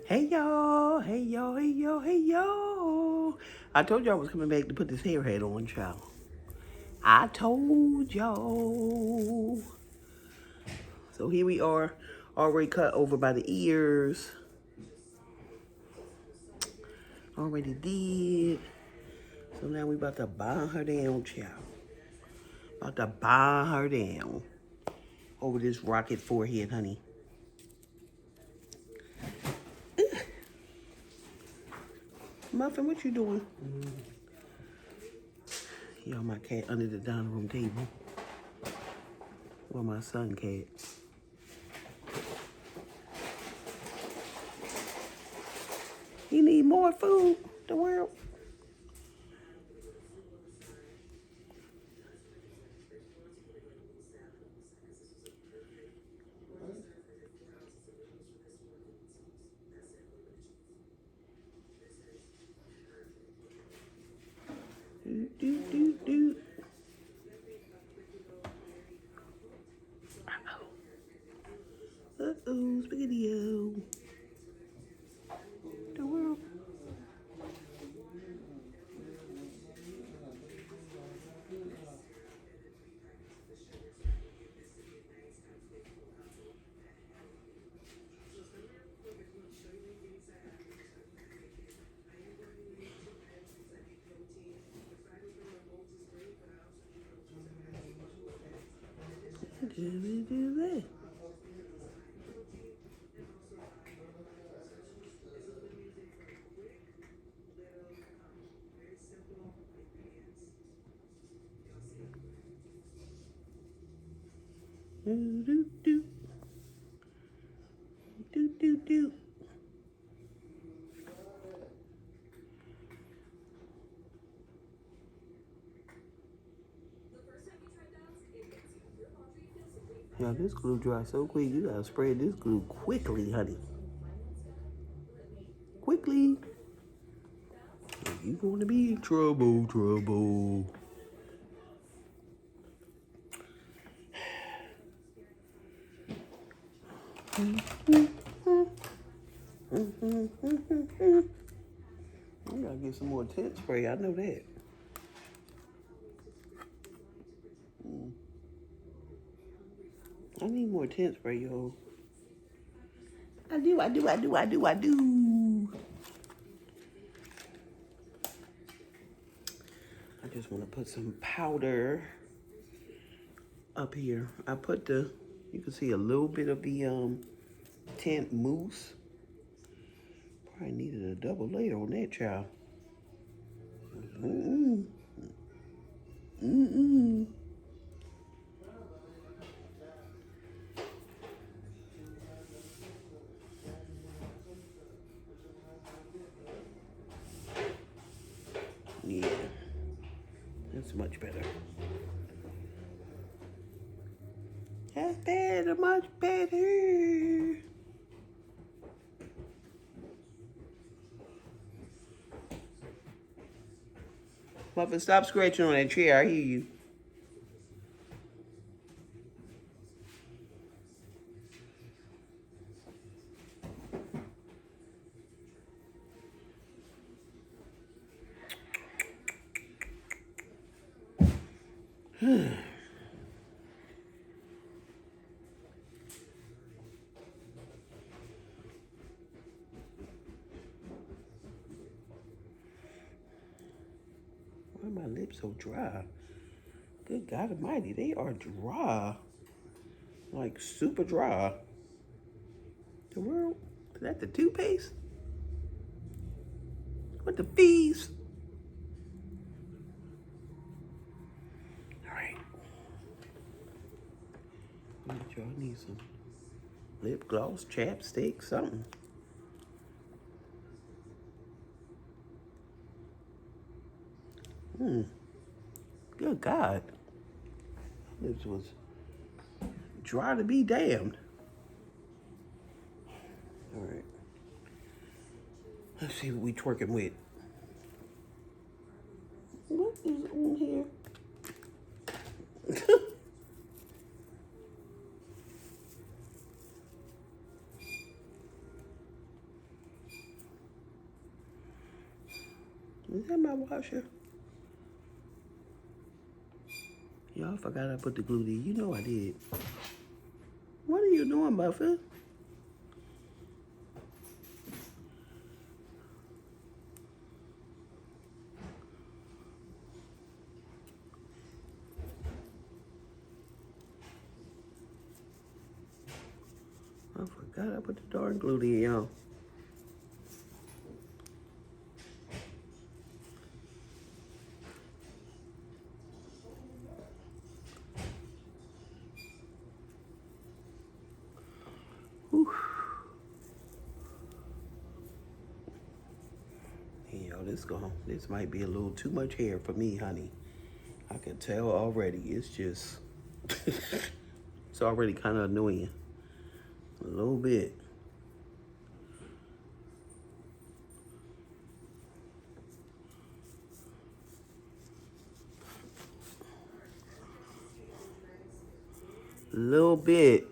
Hey y'all, hey y'all, hey y'all, hey y'all. I told y'all I was coming back to put this hair hat on, child. I told y'all. So here we are, already cut over by the ears. Already did. So now we about to bind her down, child. About to bind her down. Over this rocket forehead, honey. Muffin, what you doing? Y'all, my cat under the dining room table. Well, my son cat. He need more food, the world. Do, do, do, do. Uh-oh, spaghetti-o. The world. Do that. Do, do, do. Do, do, do. Yeah, this glue dries so quick. You gotta spread this glue quickly, honey. Quickly. You gonna be in trouble, trouble. I gotta get some more tent spray. I know that. I need more tent spray, yo. I do. I just want to put some powder up here. I put you can see a little bit of the tint mousse. Probably needed a double layer on that, child. Mm-mm. Mm-mm. Yeah, that's much better. That's better, much better. Muffin, stop scratching on that chair. I hear you. Why are my lips so dry? Good God Almighty, they are dry. Like super dry. The world? Is that the toothpaste? What the fees? All right. Y'all need some lip gloss, chapstick, something. Good God. Lips was dry to be damned. All right. Let's see what we twerking with. What is on here? Is that my washer? Y'all forgot I put the glue there. You know I did. What are you doing, Buffett? I forgot I put the darn glue there, y'all. Whew. Hey, y'all, this might be a little too much hair for me, honey. I can tell already. It's just, it's already kind of annoying. A little bit. A little bit.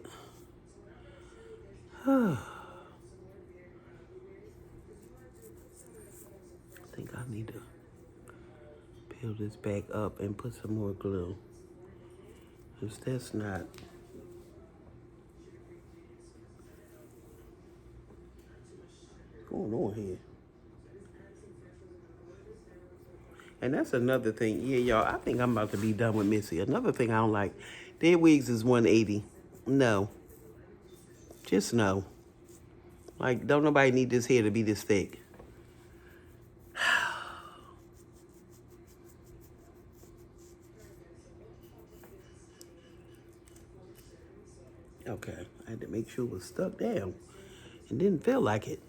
I think I need to peel this back up and put some more glue. Because that's not. What's going on here? And that's another thing. Yeah, y'all, I think I'm about to be done with Missy. Another thing I don't like. Their wigs is 180. No. Just no. Like, don't nobody need this hair to be this thick. Okay, I had to make sure it was stuck down. It didn't feel like it.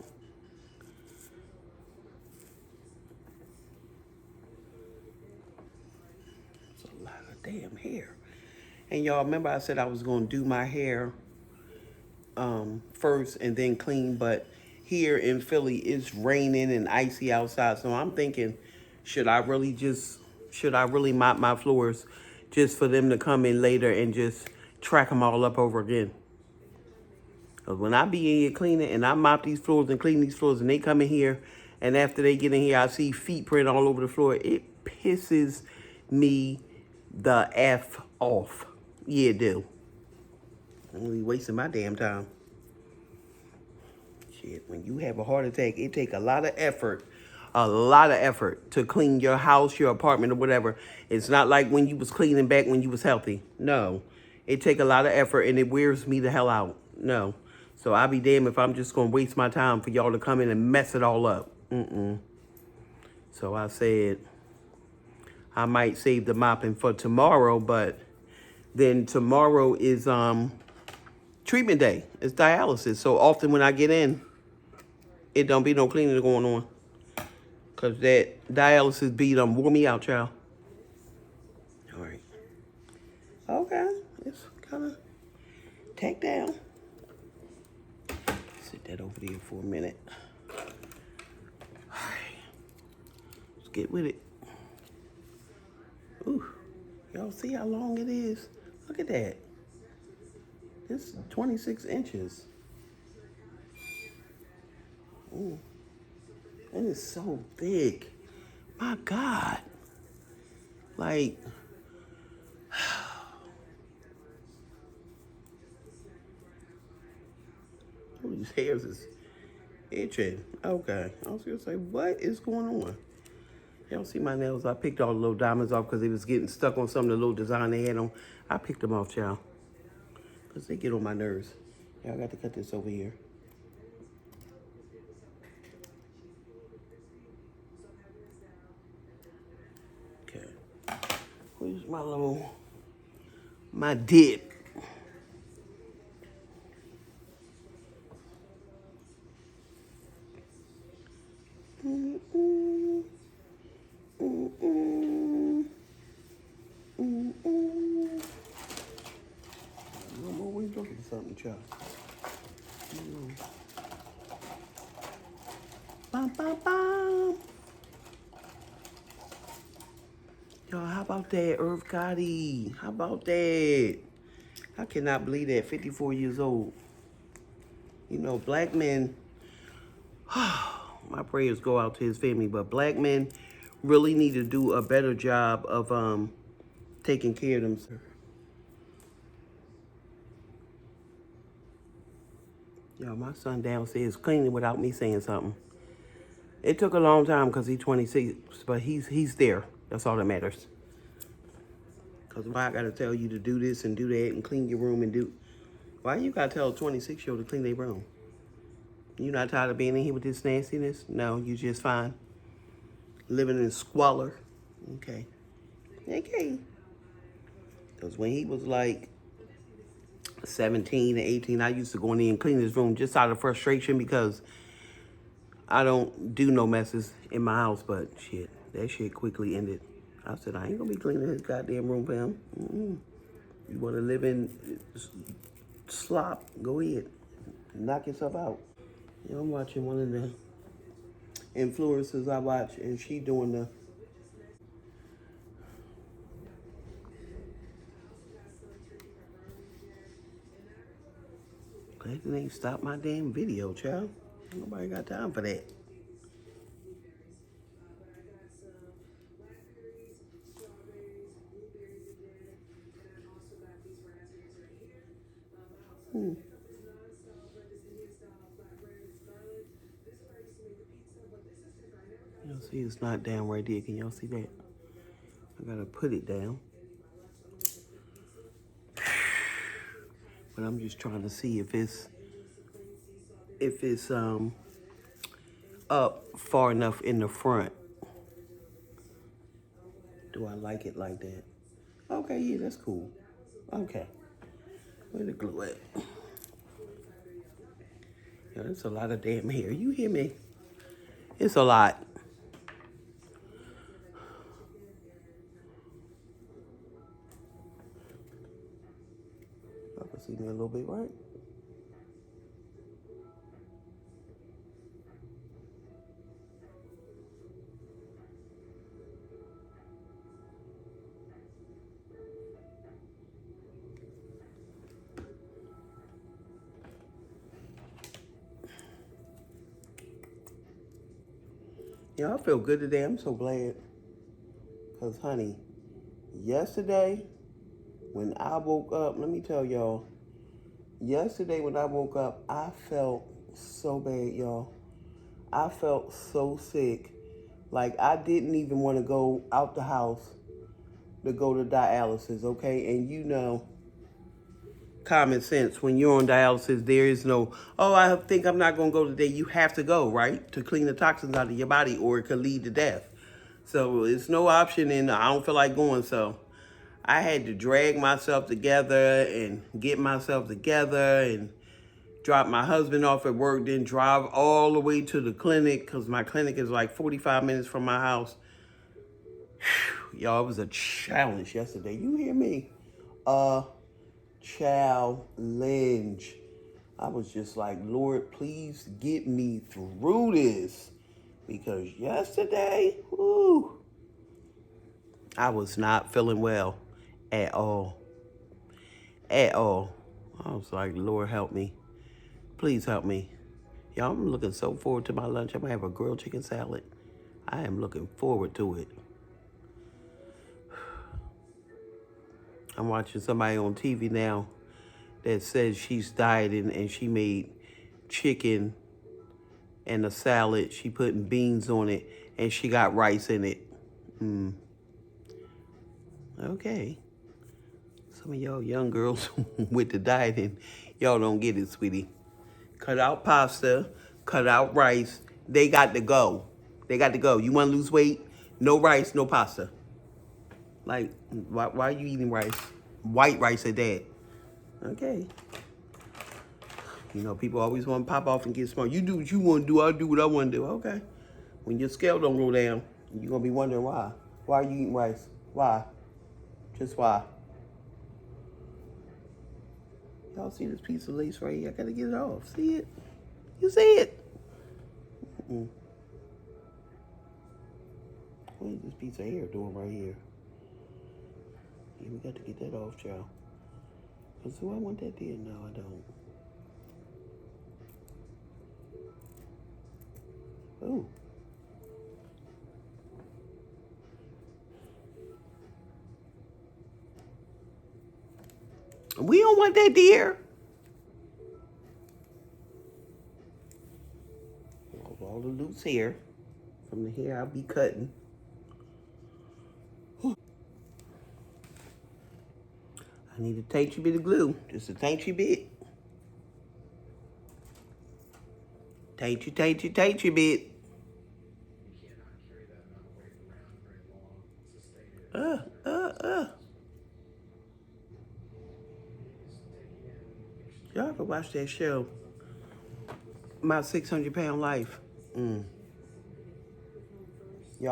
It's a lot of damn hair. And y'all remember I said I was gonna do my hair first and then clean, but here in Philly it's raining and icy outside, so I'm thinking, should I really mop my floors just for them to come in later and just track them all up over again? Because when I be in here cleaning and I mop these floors and clean these floors and they come in here and after they get in here I see feet print all over the floor, it pisses me the F off. Yeah, it do. I'm really wasting my damn time. Shit, when you have a heart attack, it take a lot of effort to clean your house, your apartment, or whatever. It's not like when you was cleaning back when you was healthy. No, it take a lot of effort and it wears me the hell out. No. So I'll be damned if I'm just going to waste my time for y'all to come in and mess it all up. So I said I might save the mopping for tomorrow, but then tomorrow is treatment day. It's dialysis. So often when I get in, it don't be no cleaning going on. Because that dialysis beat wore me out, child. All right. Okay. It's kind of tack down. Sit that over there for a minute. All right. Let's get with it. Ooh. Y'all see how long it is? Look at that. This is 26 inches. Ooh. It is so big. My God. Like, oh, these hairs is itching. Okay. I was going to say, what is going on? Y'all see my nails? I picked all the little diamonds off because they was getting stuck on some of the little design they had on. I picked them off, y'all. Because they get on my nerves. Yeah, I got to cut this over here. Okay. Where's my dip? I'm always looking for something, child. Bum, bum, bum. Y'all, how about that, Irv Gotti? How about that? I cannot believe that, 54 years old. You know, black men, my prayers go out to his family, but black men really need to do a better job of taking care of them. Yo, my son downstairs cleaning without me saying something. It took a long time because he's 26, but he's there. That's all that matters. Because why I got to tell you to do this and do that and clean your room and do... Why you got to tell a 26-year-old to clean their room? You not tired of being in here with this nastiness? No, you just fine. Living in squalor. Okay. Okay. Because when he was like 17 and 18, I used to go in there and clean his room just out of frustration because I don't do no messes in my house, but shit, that shit quickly ended. I said, I ain't gonna be cleaning his goddamn room for him. You wanna live in slop, go ahead. Knock yourself out. You know, I'm watching one of the influencers I watch, and she doing the... Glad it ain't stopped my damn video, child. Nobody got time for that. Y'all see it's not down right there. Can y'all see that? I gotta put it down. But I'm just trying to see if it's up far enough in the front. Do I like it like that? Okay, yeah, that's cool. Okay. Where the glue at? Yo, that's a lot of damn hair. You hear me? It's a lot. I can see me a little bit, right? Yeah, I feel good today. I'm so glad. Because, honey, yesterday when I woke up, let me tell y'all, yesterday when I woke up, I felt so bad, y'all. I felt so sick. Like, I didn't even want to go out the house to go to dialysis, okay? And you know, common sense, when you're on dialysis, there is no, oh, I think I'm not going to go today. You have to go, right? To clean the toxins out of your body, or it could lead to death. So it's no option, and I don't feel like going, so I had to drag myself together and get myself together and drop my husband off at work, then drive all the way to the clinic, because my clinic is like 45 minutes from my house. Y'all, it was a challenge yesterday. You hear me? A challenge. I was just like, Lord, please get me through this. Because yesterday, whoo, I was not feeling well at all. At all. I was like, Lord, help me. Please help me. Y'all, I'm looking so forward to my lunch. I'm going to have a grilled chicken salad. I am looking forward to it. I'm watching somebody on TV now that says she's dieting and she made chicken and a salad. She putting beans on it and she got rice in it. Okay. Some of y'all young girls with the dieting, y'all don't get it, sweetie. Cut out pasta, cut out rice. They got to go. They got to go. You want to lose weight? No rice, no pasta. Like, why are you eating rice? White rice at that. Okay. You know, people always want to pop off and get smart. You do what you want to do. I'll do what I want to do. Okay. When your scale don't go down, you're going to be wondering why. Why are you eating rice? Why? Just why? Y'all see this piece of lace right here? I got to get it off. See it? You see it? What is this piece of hair doing right here? Yeah, we got to get that off, child. Because do I want that there? No, I don't. Oh. want that, dear? All the loose hair from the hair I'll be cutting. I need a tiny bit of glue. Just a tiny bit. Tiny bit. Uh, uh, uh. Y'all ever watch that show, My 600-Pound Life? Y'all,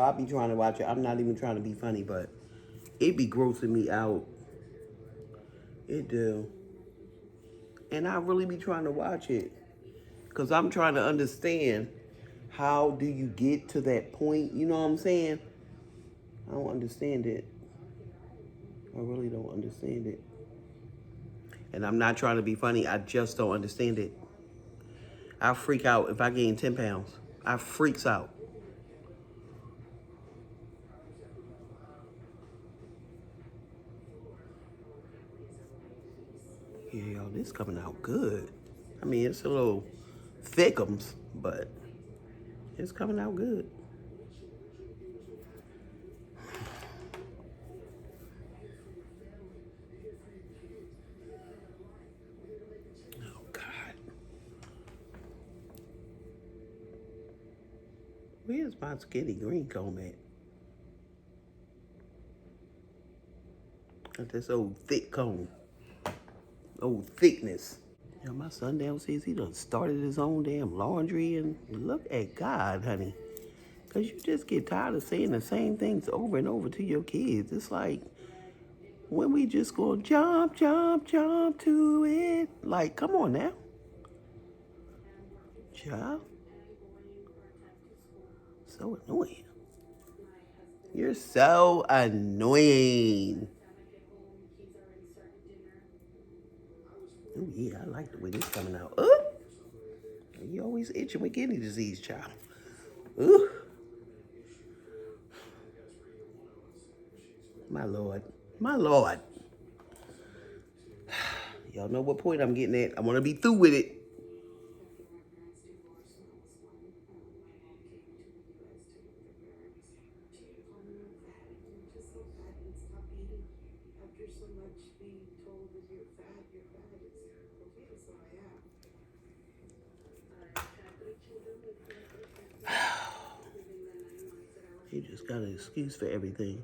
I be trying to watch it. I'm not even trying to be funny, but it be grossing me out. It do. And I really be trying to watch it. Because I'm trying to understand, how do you get to that point? You know what I'm saying? I don't understand it. I really don't understand it. And I'm not trying to be funny. I just don't understand it. I freak out if I gain 10 pounds. I freaks out. Yeah, y'all, this coming out good. I mean, it's a little thickums, but it's coming out good. Oh, God. Where's my skinny green comb at? Got this old thick comb. Old thickness. Yeah, my son downstairs, he done started his own damn laundry, and look at God, honey. Because you just get tired of saying the same things over and over to your kids. It's like, when we just go jump, jump, jump to it. Like, come on now. Child. So annoying. You're so annoying. Oh, yeah, I like the way this coming out. Oh, you always itching with kidney disease, child. Ooh. My Lord. My Lord. Y'all know what point I'm getting at. I want to be through with it. You just got an excuse for everything.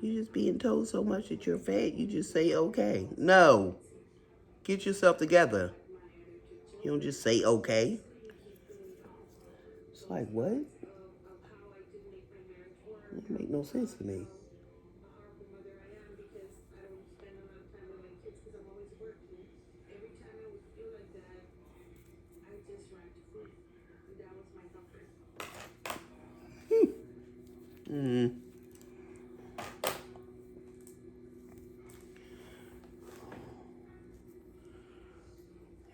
You just being told so much that you're fat, you just say, okay. No. Get yourself together. You don't just say, okay. It's like, what? It don't make no sense to me.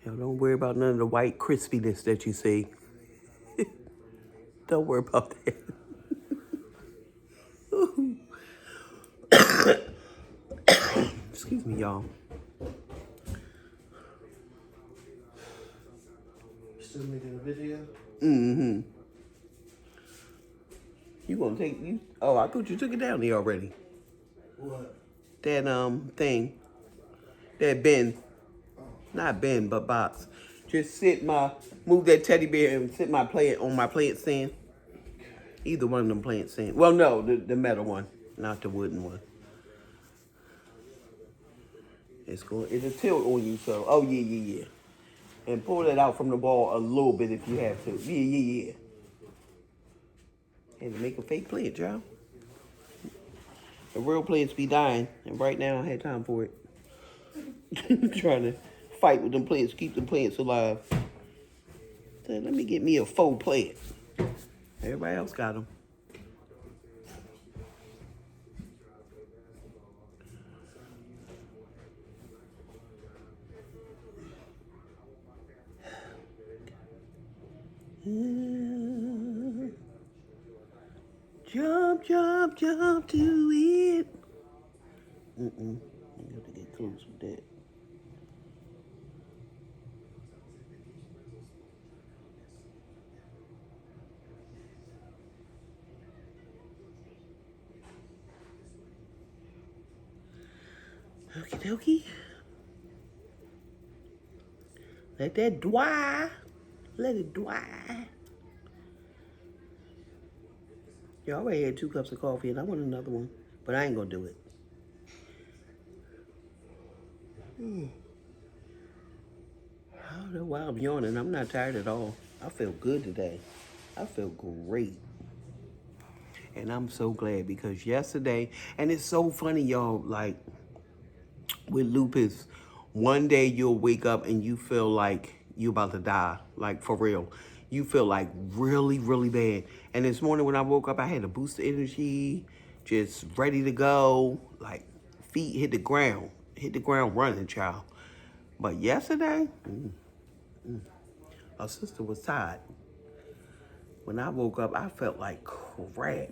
Yo, don't worry about none of the white crispiness that you see. Don't worry about that. Excuse me, y'all. Still making a video? Mm-hmm. You gonna take you? Oh, I thought you took it down there already. What? That thing, that bin, not bin but box. Just move that teddy bear and sit my plant on my plant stand. Either one of them plant stand. Well, no, the metal one, not the wooden one. It'll tilt on you. So, oh yeah. And pull that out from the ball a little bit if you have to. Yeah. Had to make a fake plant, y'all. The real plants be dying, and right now I had time for it. Trying to fight with them plants, keep them plants alive. So let me get me a faux plant. Everybody else got them. Jump, jump, jump to it. You have to get close with that. Okie dokie. Let that dry. Let it dry. You already had 2 cups of coffee and I want another one. But I ain't gonna do it. I don't know why I'm yawning. I'm not tired at all. I feel good today. I feel great. And I'm so glad because yesterday, and it's so funny, y'all, like with lupus, one day you'll wake up and you feel like you about to die, like for real. You feel like really, really bad. And this morning when I woke up, I had a boost of energy, just ready to go, like feet hit the ground running, child. But yesterday, our sister was tired. When I woke up, I felt like crap.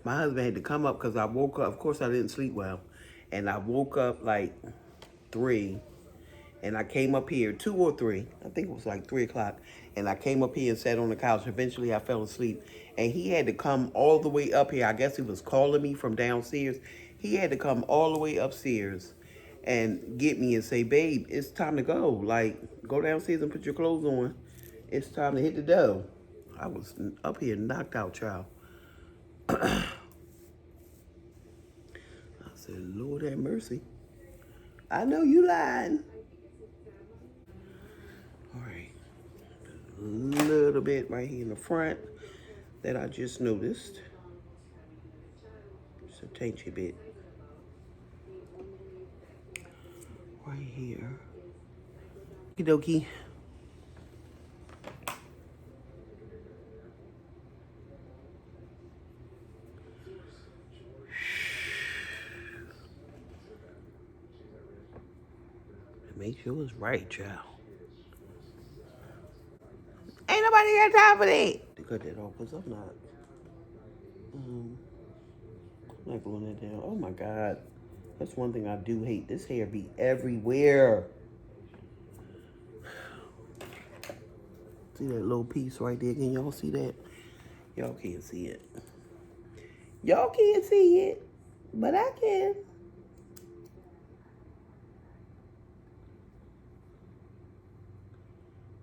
My husband had to come up because I woke up. Of course, I didn't sleep well. And I woke up like 3. And I came up here, 2 or 3. I think it was like 3 o'clock. And I came up here and sat on the couch. Eventually, I fell asleep. And he had to come all the way up here. I guess he was calling me from downstairs. He had to come all the way upstairs and get me and say, babe, it's time to go. Like, go downstairs and put your clothes on. It's time to hit the dough. I was up here knocked out, child. I said, Lord have mercy. I know you lying. All right. A little bit right here in the front that I just noticed. Just a teensy bit. Right here. Okie dokie. Make sure it's right, child. Ain't nobody got time for that. To cut that off, because I'm not going that down. Oh my God. That's one thing I do hate. This hair be everywhere. See that little piece right there? Can y'all see that? Y'all can't see it. Y'all can't see it, but I can.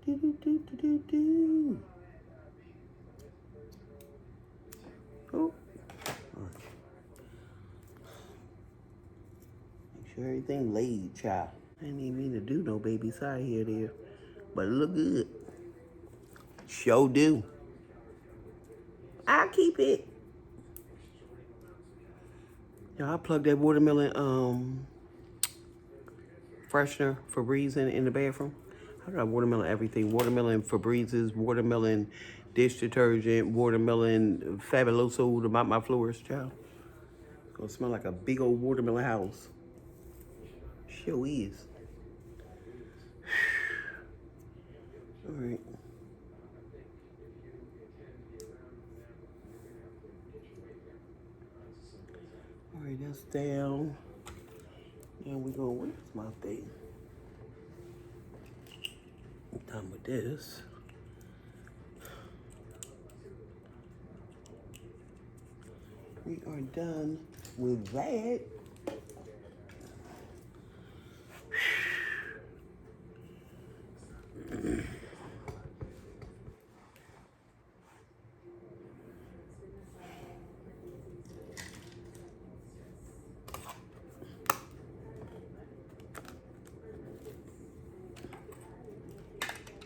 Do, do, do, do, do, do. Oh. Make sure everything laid, child. I didn't even mean to do no baby side here there, but it look good. Sure do. I keep it. Yeah, I plugged that watermelon freshener Febreze in the bathroom. I got watermelon everything. Watermelon Febrezes, watermelon dish detergent, watermelon Fabuloso to mop my floors, child. It's gonna smell like a big old watermelon house. Sure is. All right. All right, that's down. And we're gonna, where's my thing? I'm done with this. We are done with that.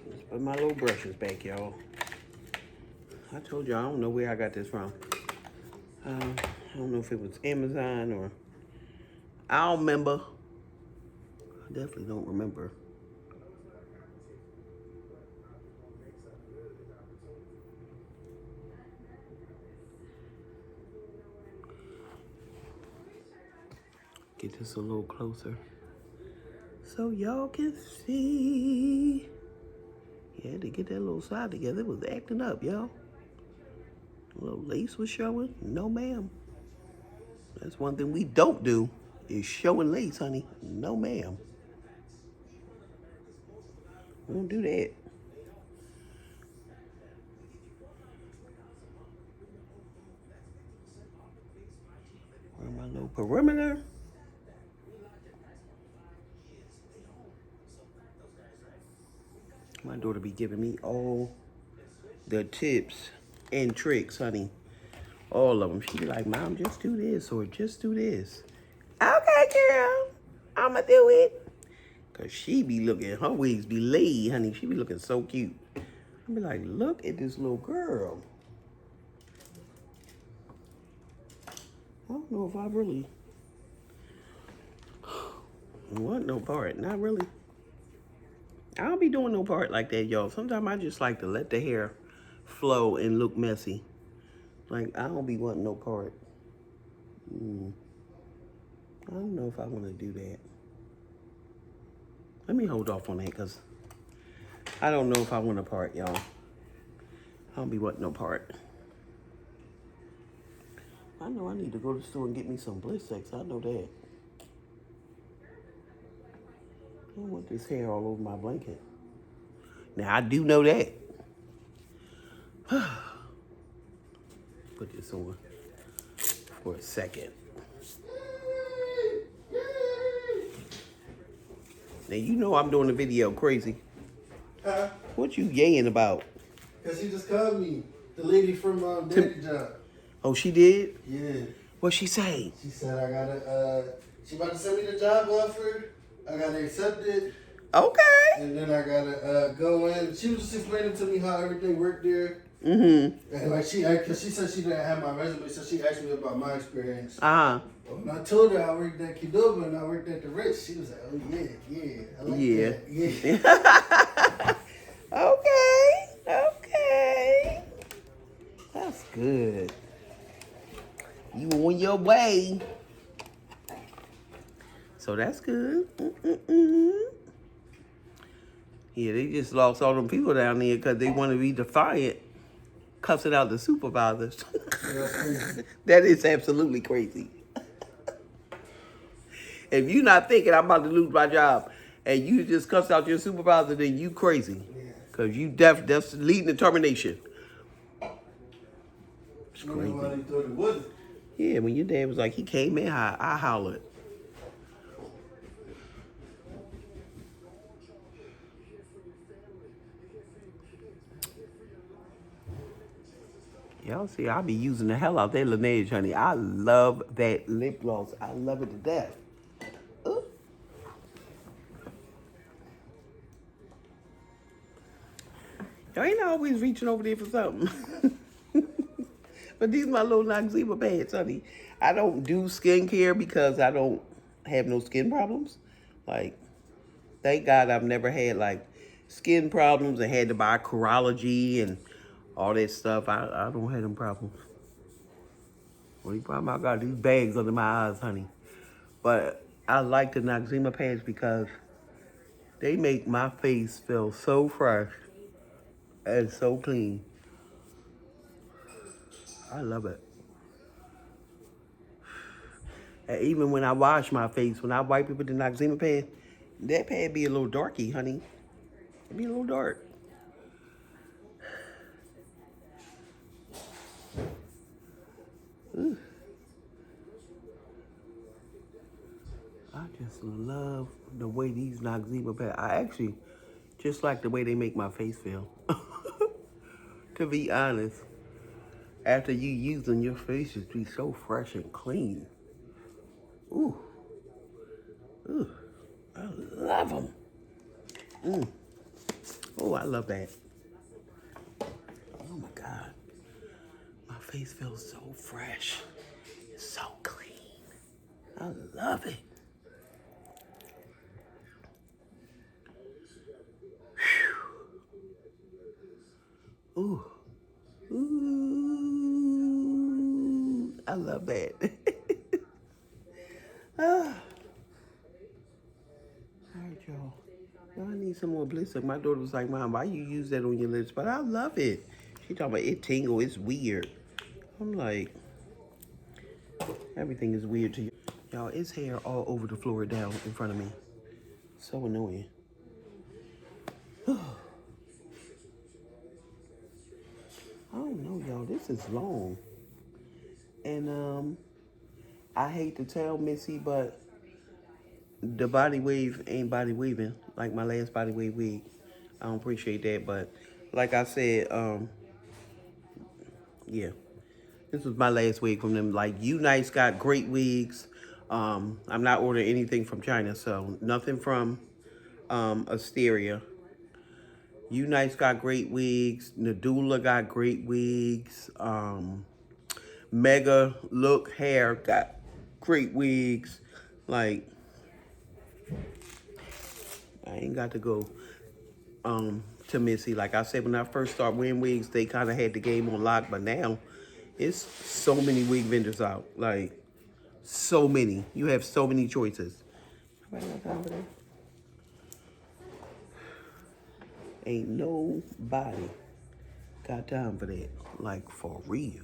Let's put my little brushes back, y'all. I told you I don't know where I got this from. I don't know if it was Amazon or I don't remember. I definitely don't remember. Get this a little closer so y'all can see. Yeah, to get that little side together, it was acting up, y'all. A little lace was showing. No, ma'am. That's one thing we don't do is showing lace, honey. No, ma'am. We don't do that. Where my little perimeter? daughter be giving me all the tips and tricks, honey. All of them. She be like, Mom, just do this or just do this. Okay, girl. I'ma do it. Cause she be looking, her wigs be laid, honey. She be looking so cute. I be like, look at this little girl. I don't know if I really want no part. Not really. I don't be doing no part like that, y'all. Sometimes I just like to let the hair flow and look messy. Like, I don't be wanting no part. I don't know if I want to do that. Let me hold off on that, because I don't know if I want a part, y'all. I don't be wanting no part. I know I need to go to the store and get me some Bliss X. I know that. I don't want this hair all over my blanket. Now, I do know that. Put this on for a second. Now, you know I'm doing a video crazy. Huh? What you yaying about? Because she just called me. The lady from Daddy Job. Oh, she did? Yeah. What'd she say? She said I gotta, she about to send me the job offer. I gotta accept it. Okay. And then I gotta go in. She was just explaining to me how everything worked there. Mm-hmm. And like cause she said she didn't have my resume, so she asked me about my experience. Uh-huh. When I told her I worked at Qdoba and I worked at the Ritz, she was like, oh yeah, I like that. Yeah. Okay. That's good. You on your way. So that's good. Yeah, they just lost all them people down there because they want to be defiant, cussing out the supervisors. That is absolutely crazy. If you're not thinking I'm about to lose my job and you just cuss out your supervisor, then you crazy. Because that's leading to termination. It's crazy. You know why they thought it wasn't? Yeah, when your dad was like, he came in high, I hollered. Y'all see, I be using the hell out that Laneige, honey. I love that lip gloss. I love it to death. Ooh. Y'all ain't always reaching over there for something. But these my little Noxzema pads, honey. I don't do skincare because I don't have no skin problems. Like, thank God I've never had, like, skin problems and had to buy Curology and all that stuff. I don't have them problems. Only problem I got these bags under my eyes, honey. But I like the Noxzema pads because they make my face feel so fresh and so clean. I love it. And even when I wash my face, when I wipe it with the Noxzema pad, that pad be a little darky, honey. It be a little dark. Ooh. I just love the way these Noxzema pads. I actually just like the way they make my face feel. To be honest, after you use them, your face just be so fresh and clean. Ooh. Ooh. I love them. Oh, I love that. Oh my God. My face feels so fresh. It's so clean. I love it. Whew. Ooh. Ooh. I love that. Ah. All right, y'all. Now I need some more Bliss. My daughter was like, Mom, why you use that on your lips? But I love it. She talking about it tingle. It's weird. I'm like, everything is weird to you. Y'all, it's hair all over the floor down in front of me. So annoying. I don't know, y'all. This is long. And I hate to tell Missy, but the body wave ain't body waving like my last body wave wig. I don't appreciate that, but like I said, yeah, this was my last wig from them. Like, Unite's got great wigs. I'm not ordering anything from China, so nothing from Asteria. Unite's got great wigs. Nadula got great wigs. Mega Look Hair got great wigs. Like, I ain't got to go to Missy. Like I said, when I first started wearing wigs, they kind of had the game on lock, but now it's so many wig vendors out. Like, so many. You have so many choices. Ain't nobody got time for that. Like, for real.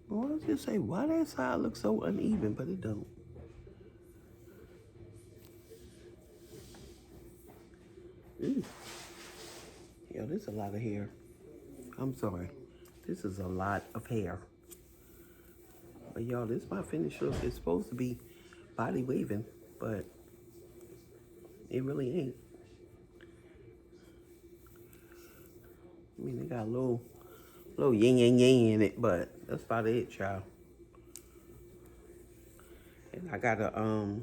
Well, I was just say, why that side looks so uneven, but it don't. Ooh. Yo, this is a lot of hair. I'm sorry. This is a lot of hair. But y'all, this is my finished look. It's supposed to be body waving, but it really ain't. I mean, they got a little yin yang yang in it, but that's about it, y'all. And I got a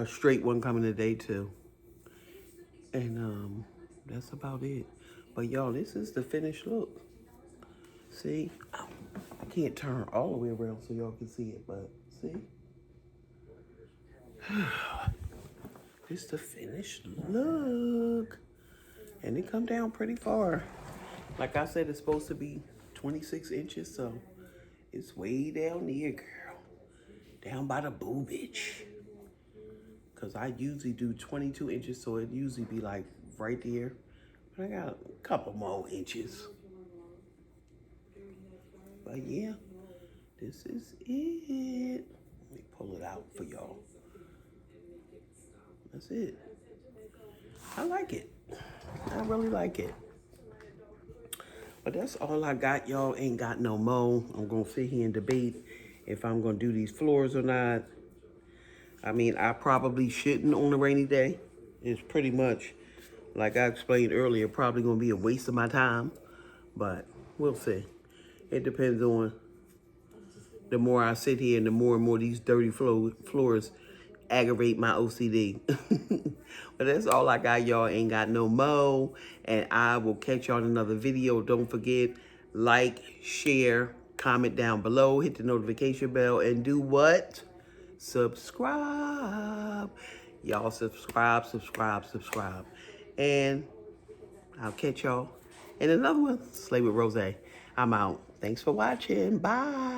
straight one coming today too. And that's about it. But y'all, this is the finished look. See? I can't turn all the way around so y'all can see it, but see? This the finished look. And it come down pretty far. Like I said, it's supposed to be 26 inches, so it's way down there, girl. Down by the boobage. Because I usually do 22 inches, so it usually be like right there. But I got a couple more inches. But yeah, this is it. Let me pull it out for y'all. That's it. I like it. I really like it. But that's all I got, y'all. Ain't got no more. I'm going to sit here and debate if I'm going to do these floors or not. I mean, I probably shouldn't on a rainy day. It's pretty much, like I explained earlier, probably going to be a waste of my time. But we'll see. It depends on the more I sit here and the more these dirty floors aggravate my OCD. But that's all I got, y'all. Ain't got no mo. And I will catch y'all in another video. Don't forget, like, share, comment down below, hit the notification bell, and do what? Subscribe. Y'all subscribe. And I'll catch y'all in another one. Slay with Ros'e. I'm out. Thanks for watching. Bye.